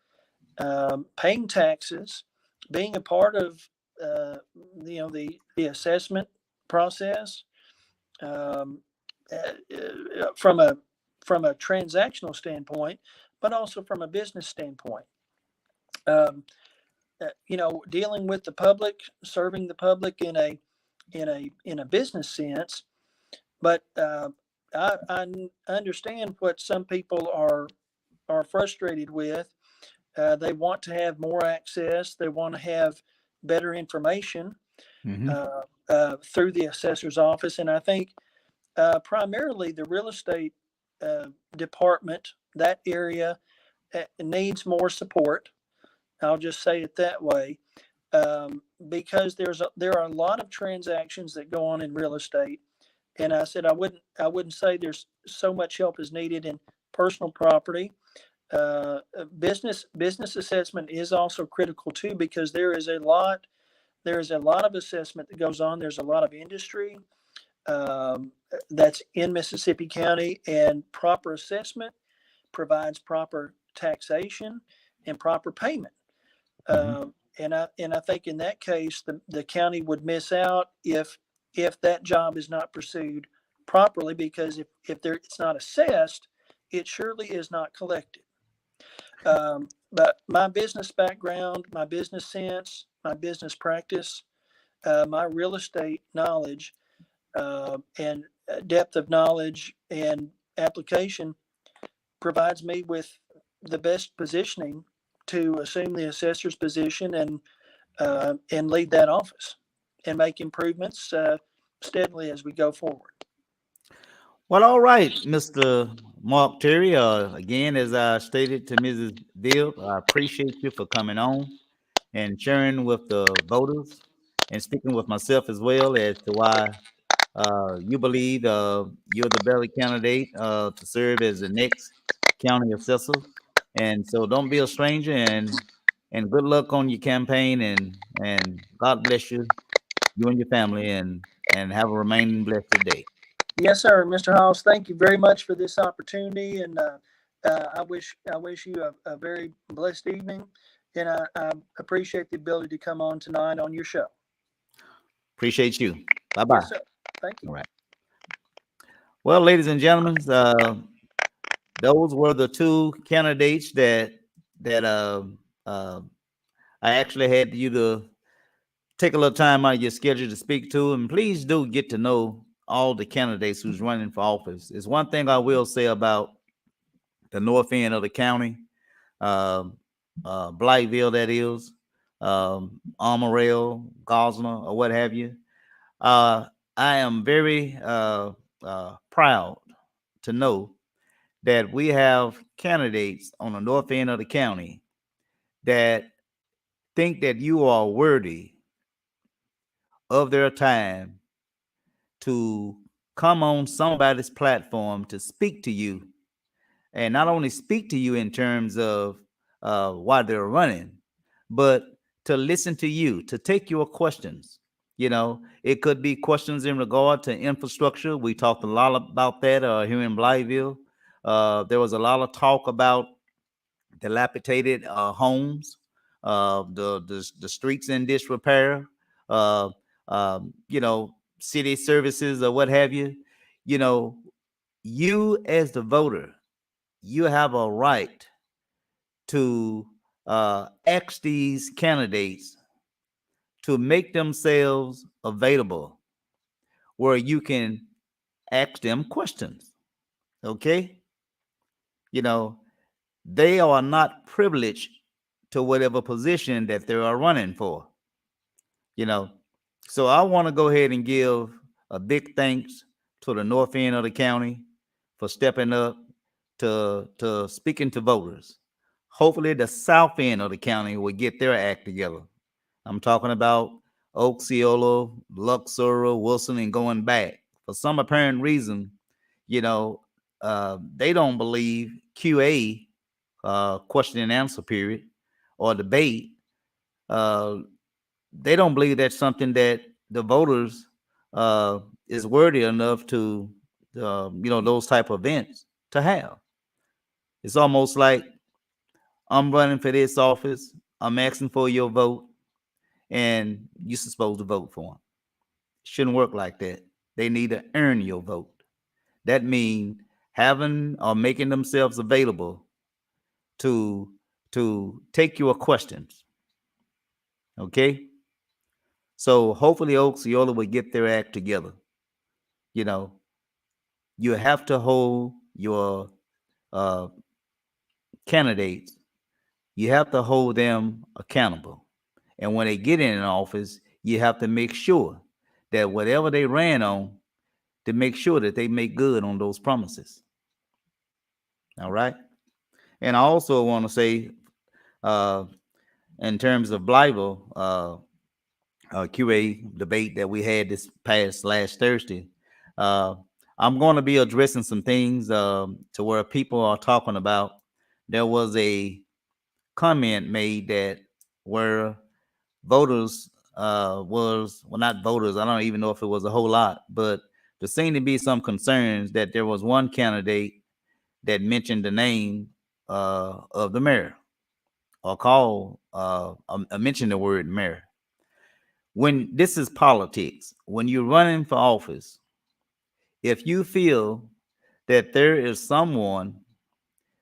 paying taxes, being a part of the assessment process, um, from a transactional standpoint, but also from a business standpoint. Um, Dealing with the public, serving the public in a business sense. But I understand what some people are frustrated with. They want to have more access. They want to have better information Mhm. through the assessor's office, and I think primarily the real estate department, that area needs more support. I'll just say it that way, because there are a lot of transactions that go on in real estate, and I said I wouldn't say there's so much help is needed in personal property. Business assessment is also critical too, because there is a lot of assessment that goes on. There's a lot of industry that's in Mississippi County, and proper assessment provides proper taxation and proper payment. Mhm. And I think in that case, the county would miss out if that job is not pursued properly, because if it's not assessed, it surely is not collected. But my business background, my business sense, my business practice, my real estate knowledge, and depth of knowledge and application provides me with the best positioning to assume the assessor's position and lead that office and make improvements steadily as we go forward. Well, all right, Mr. Mark Terry. Again, as I stated to Mrs. Bill, I appreciate you for coming on and sharing with the voters and speaking with myself as well as to why you believe you're the better candidate to serve as the next county assessor. And so don't be a stranger, and good luck on your campaign, and God bless you, you and your family, and have a remaining blessed day. Yes, sir, Mr. House. Thank you very much for this opportunity, and I wish you a very blessed evening, and I appreciate the ability to come on tonight on your show. Appreciate you. Bye bye. Yes, sir. Thank you. All right. Well, ladies and gentlemen, those were the two candidates that I actually had you to take a little time out of your schedule to speak to, and please do get to know all the candidates who's running for office. It's one thing I will say about the north end of the county, Blytheville, that is, Amarillo, Gosner, or what have you. I am very proud to know that we have candidates on the north end of the county that think that you are worthy of their time to come on somebody's platform to speak to you, and not only speak to you in terms of why they're running, but to listen to you, to take your questions. It could be questions in regard to infrastructure. We talked a lot about that here in Blytheville. There was a lot of talk about dilapidated homes, the streets in disrepair, uh, city services or what have you. You know, you as the voter, you have a right to ask these candidates to make themselves available where you can ask them questions. Okay, you know, they are not privileged to whatever position that they are running for. You know, so I want to go ahead and give a big thanks to the north end of the county for stepping up to speaking to voters. Hopefully, the south end of the county will get their act together. I'm talking about Osceola, Luxor, Wilson, and going back. For some apparent reason, you know, they don't believe QA, question and answer period, or debate. Uh, they don't believe that's something that the voters is worthy enough to, those type of events to have. It's almost like I'm running for this office. I'm asking for your vote, and you're supposed to vote for them. Shouldn't work like that. They need to earn your vote. That means having or making themselves available to take your questions. Okay. So hopefully Osceola will get their act together. You know, you have to hold your uh, candidates. You have to hold them accountable. And when they get in an office, you have to make sure that whatever they ran on, to make sure that they make good on those promises. All right. And I also want to say, uh, in terms of Blyville, QA debate that we had this past last Thursday, I'm going to be addressing some things to where people are talking about. There was a comment made that where voters not voters. I don't even know if it was a whole lot, but there seemed to be some concerns that there was one candidate that mentioned the name of the mayor or mentioned the word mayor. When this is politics, when you're running for office, if you feel that there is someone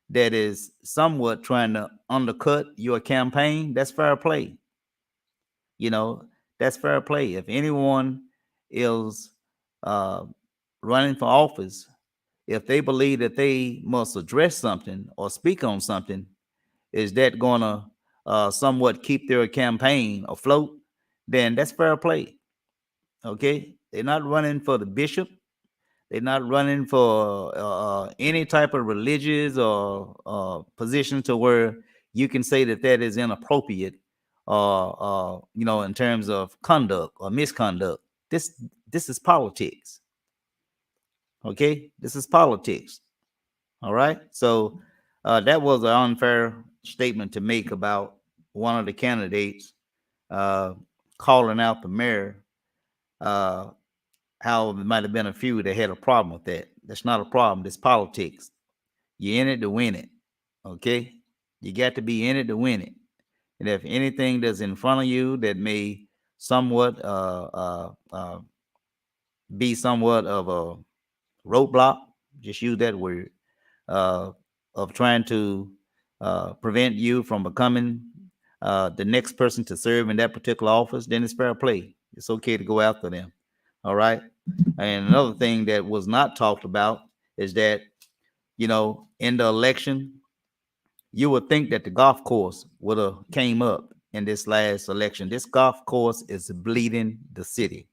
that is somewhat trying to undercut your campaign, that's fair play. You know, that's fair play. If anyone is uh, running for office, if they believe that they must address something or speak on something, is that going to somewhat keep their campaign afloat? Then that's fair play. Okay, they're not running for the bishop. They're not running for any type of religious or position to where you can say that that is inappropriate, in terms of conduct or misconduct. This is politics. Okay, this is politics. All right. So that was an unfair statement to make about one of the candidates calling out the mayor. How it might have been a few that had a problem with that. That's not a problem. It's politics. You're in it to win it. Okay? You got to be in it to win it. And if anything that's in front of you that may somewhat be somewhat of a roadblock, just use that word, of trying to prevent you from becoming the next person to serve in that particular office, then it's fair play. It's okay to go after them. All right. And another thing that was not talked about is that, in the election, you would think that the golf course would have came up in this last election. This golf course is bleeding the city.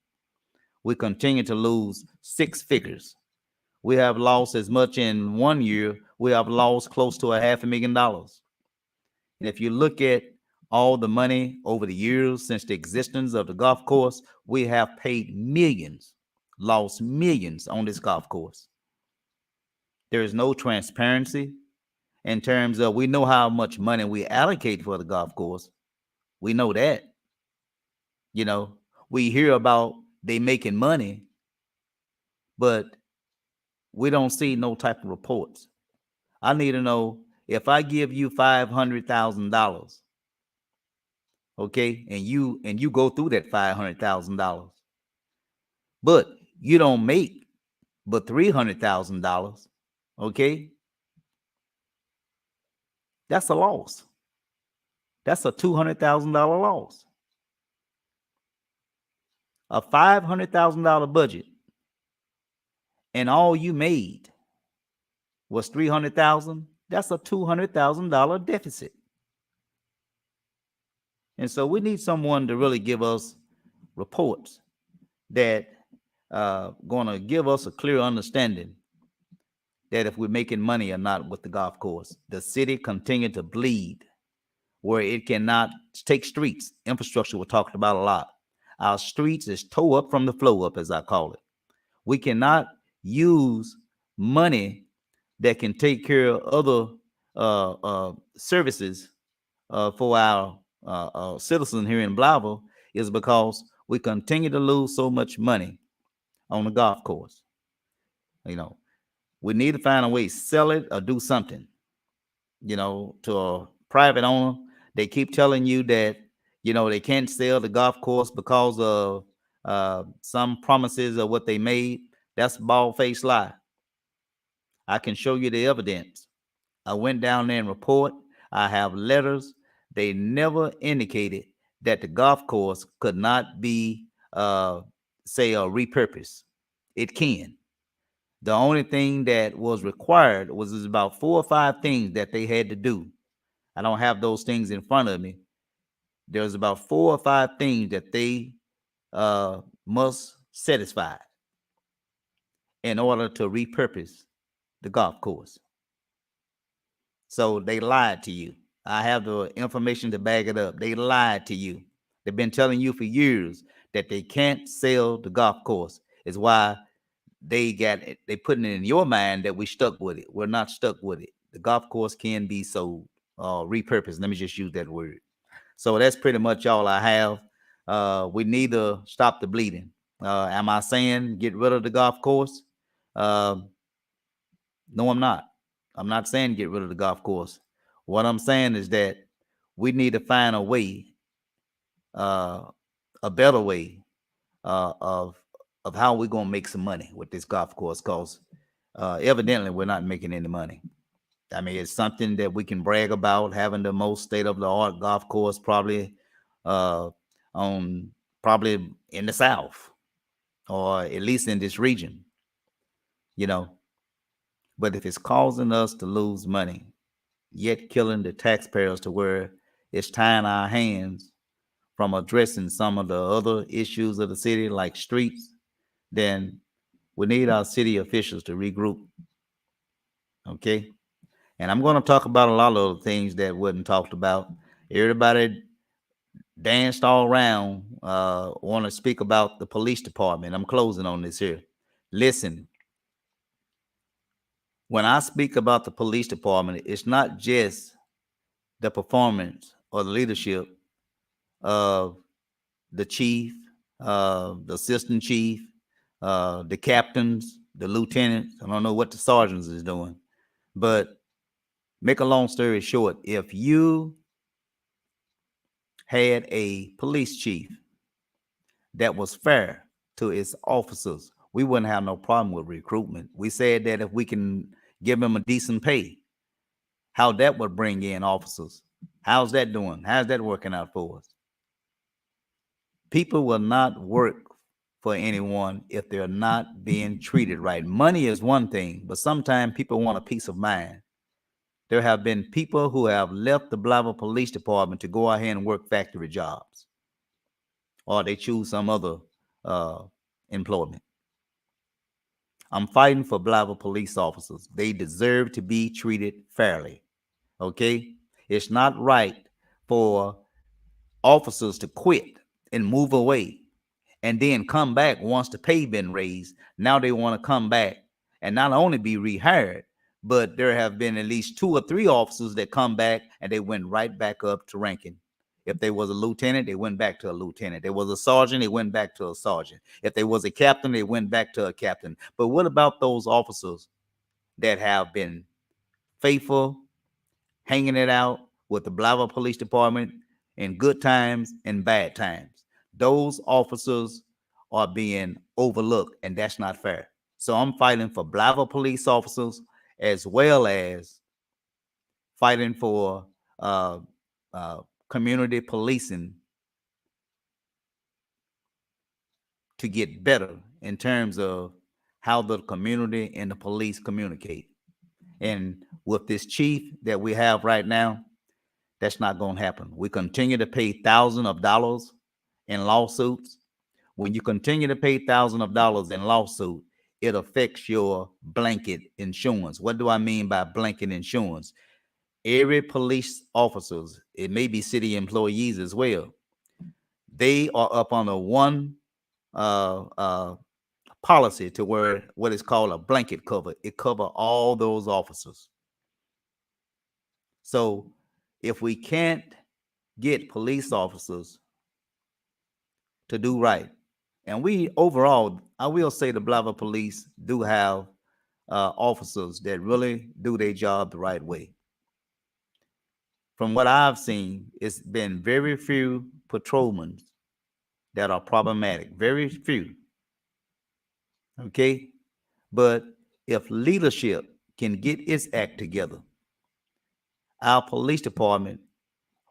We continue to lose six figures. We have lost as much in 1 year. We have lost close to $500,000. And if you look at all the money over the years since the existence of the golf course, we have paid millions, lost millions on this golf course. There is no transparency in terms of, we know how much money we allocate for the golf course. We know that. We hear about they making money, but we don't see no type of reports. I need to know, if I give you $500,000, okay, and you go through that $500,000, but you don't make but $300,000, okay, that's a loss. That's a $200,000 loss. A $500,000 budget, and all you made was $300,000. That's a $200,000 deficit. And so we need someone to really give us reports that going to give us a clear understanding that if we're making money or not with the golf course. The city continue to bleed where it cannot take streets. Infrastructure we're talking about a lot. Our streets is tore up from the flow up, as I call it. We cannot use money that can take care of other services for our citizens here in Blytheville is because we continue to lose so much money on the golf course. You know, we need to find a way to sell it or do something, to a private owner. They keep telling you that, they can't sell the golf course because of some promises of what they made. That's a bald-faced lie. I can show you the evidence. I went down there and report. I have letters. They never indicated that the golf course could not be, repurposed. It can. The only thing that was required was about 4 or 5 things that they had to do. I don't have those things in front of me. There's about 4 or 5 things that they must satisfy in order to repurpose the golf course. So they lied to you. I have the information to back it up. They lied to you. They've been telling you for years that they can't sell the golf course. Is why they putting it in your mind that we stuck with it. We're not stuck with it. The golf course can be sold, repurposed. Let me just use that word. So that's pretty much all I have. We need to stop the bleeding. Am I saying get rid of the golf course? No, I'm not. I'm not saying get rid of the golf course. What I'm saying is that we need to find a way, a better way of how we're gonna make some money with this golf course, because evidently we're not making any money. I mean, it's something that we can brag about, having the most state-of-the-art golf course probably probably in the South, or at least in this region, But if it's causing us to lose money, yet killing the taxpayers to where it's tying our hands from addressing some of the other issues of the city, like streets, then we need our city officials to regroup. Okay. And I'm going to talk about a lot of things that wasn't talked about. Everybody danced all around, want to speak about the police department. I'm closing on this here. Listen, when I speak about the police department, it's not just the performance or the leadership of the chief, the assistant chief, the captains, the lieutenants. I don't know what the sergeants is doing, but make a long story short, if you had a police chief that was fair to its officers, we wouldn't have no problem with recruitment. We said that if we can give them a decent pay, how that would bring in officers. How's that doing? How's that working out for us? People will not work for anyone if they're not being treated right. Money is one thing, but sometimes people want a peace of mind. There have been people who have left the Blytheville Police Department to go out here and work factory jobs, or they choose some other employment. I'm fighting for Blytheville police officers. They deserve to be treated fairly. Okay? It's not right for officers to quit and move away and then come back once the pay been raised. Now they want to come back and not only be rehired, but there have been at least 2 or 3 officers that come back and they went right back up to ranking. If they was a lieutenant, they went back to a lieutenant. There was a sergeant, they went back to a sergeant. If they was a captain, they went back to a captain. But what about those officers that have been faithful, hanging it out with the Blytheville Police Department in good times and bad times? Those officers are being overlooked, and that's not fair. So I'm fighting for Blytheville police officers as well as fighting for community policing to get better in terms of how the community and the police communicate. And with this chief that we have right now, that's not going to happen. We continue to pay thousands of dollars in lawsuits. When you continue to pay thousands of dollars in lawsuit, it affects your blanket insurance. What do I mean by blanket insurance? Every police officers, it may be city employees as well, they are up on a one policy to where what is called a blanket cover. It cover all those officers. So if we can't get police officers to do right, and we overall, I will say the Blythe Police do have officers that really do their job the right way. From what I've seen, it's been very few patrolmen that are problematic. Very few. Okay? But if leadership can get its act together, our police department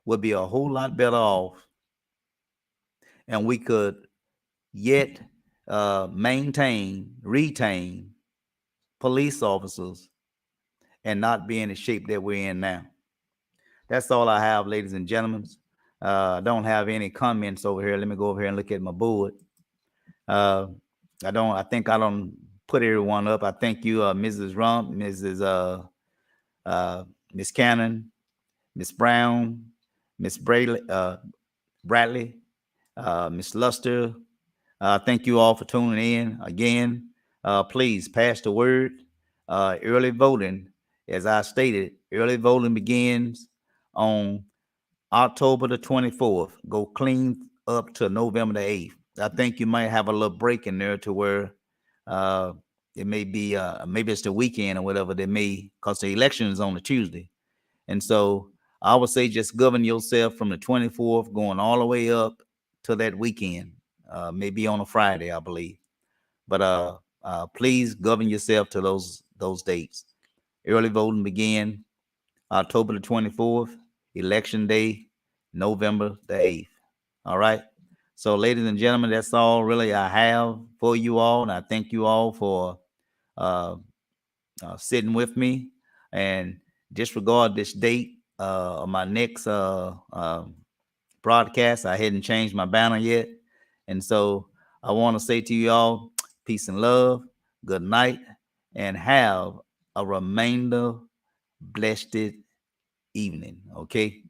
would be a whole lot better off, and we could yet retain police officers and not be in the shape that we're in now. That's all I have, ladies and gentlemen. I don't have any comments over here. Let me go over here and look at my board. I think I don't put everyone up. I thank you, Mrs. Rump, Mrs. Miss Cannon, Miss Brown, Miss Bradley, Miss Luster. Thank you all for tuning in again. Please pass the word. Early voting, as I stated, early voting begins on October the 24th. Go clean up to November the 8th. I think you might have a little break in there to where it may be, maybe it's the weekend or whatever they may, because the election is on a Tuesday. And so I would say just govern yourself from the 24th going all the way up to that weekend, maybe on a Friday, I believe. But please govern yourself to those dates. Early voting begin October the 24th, election day, November the 8th. All right. So, ladies and gentlemen, that's all really I have for you all. And I thank you all for sitting with me. And disregard this date of my next broadcast. I hadn't changed my banner yet. And so I want to say to you all, peace and love, good night, and have a remainder blessed evening. Okay.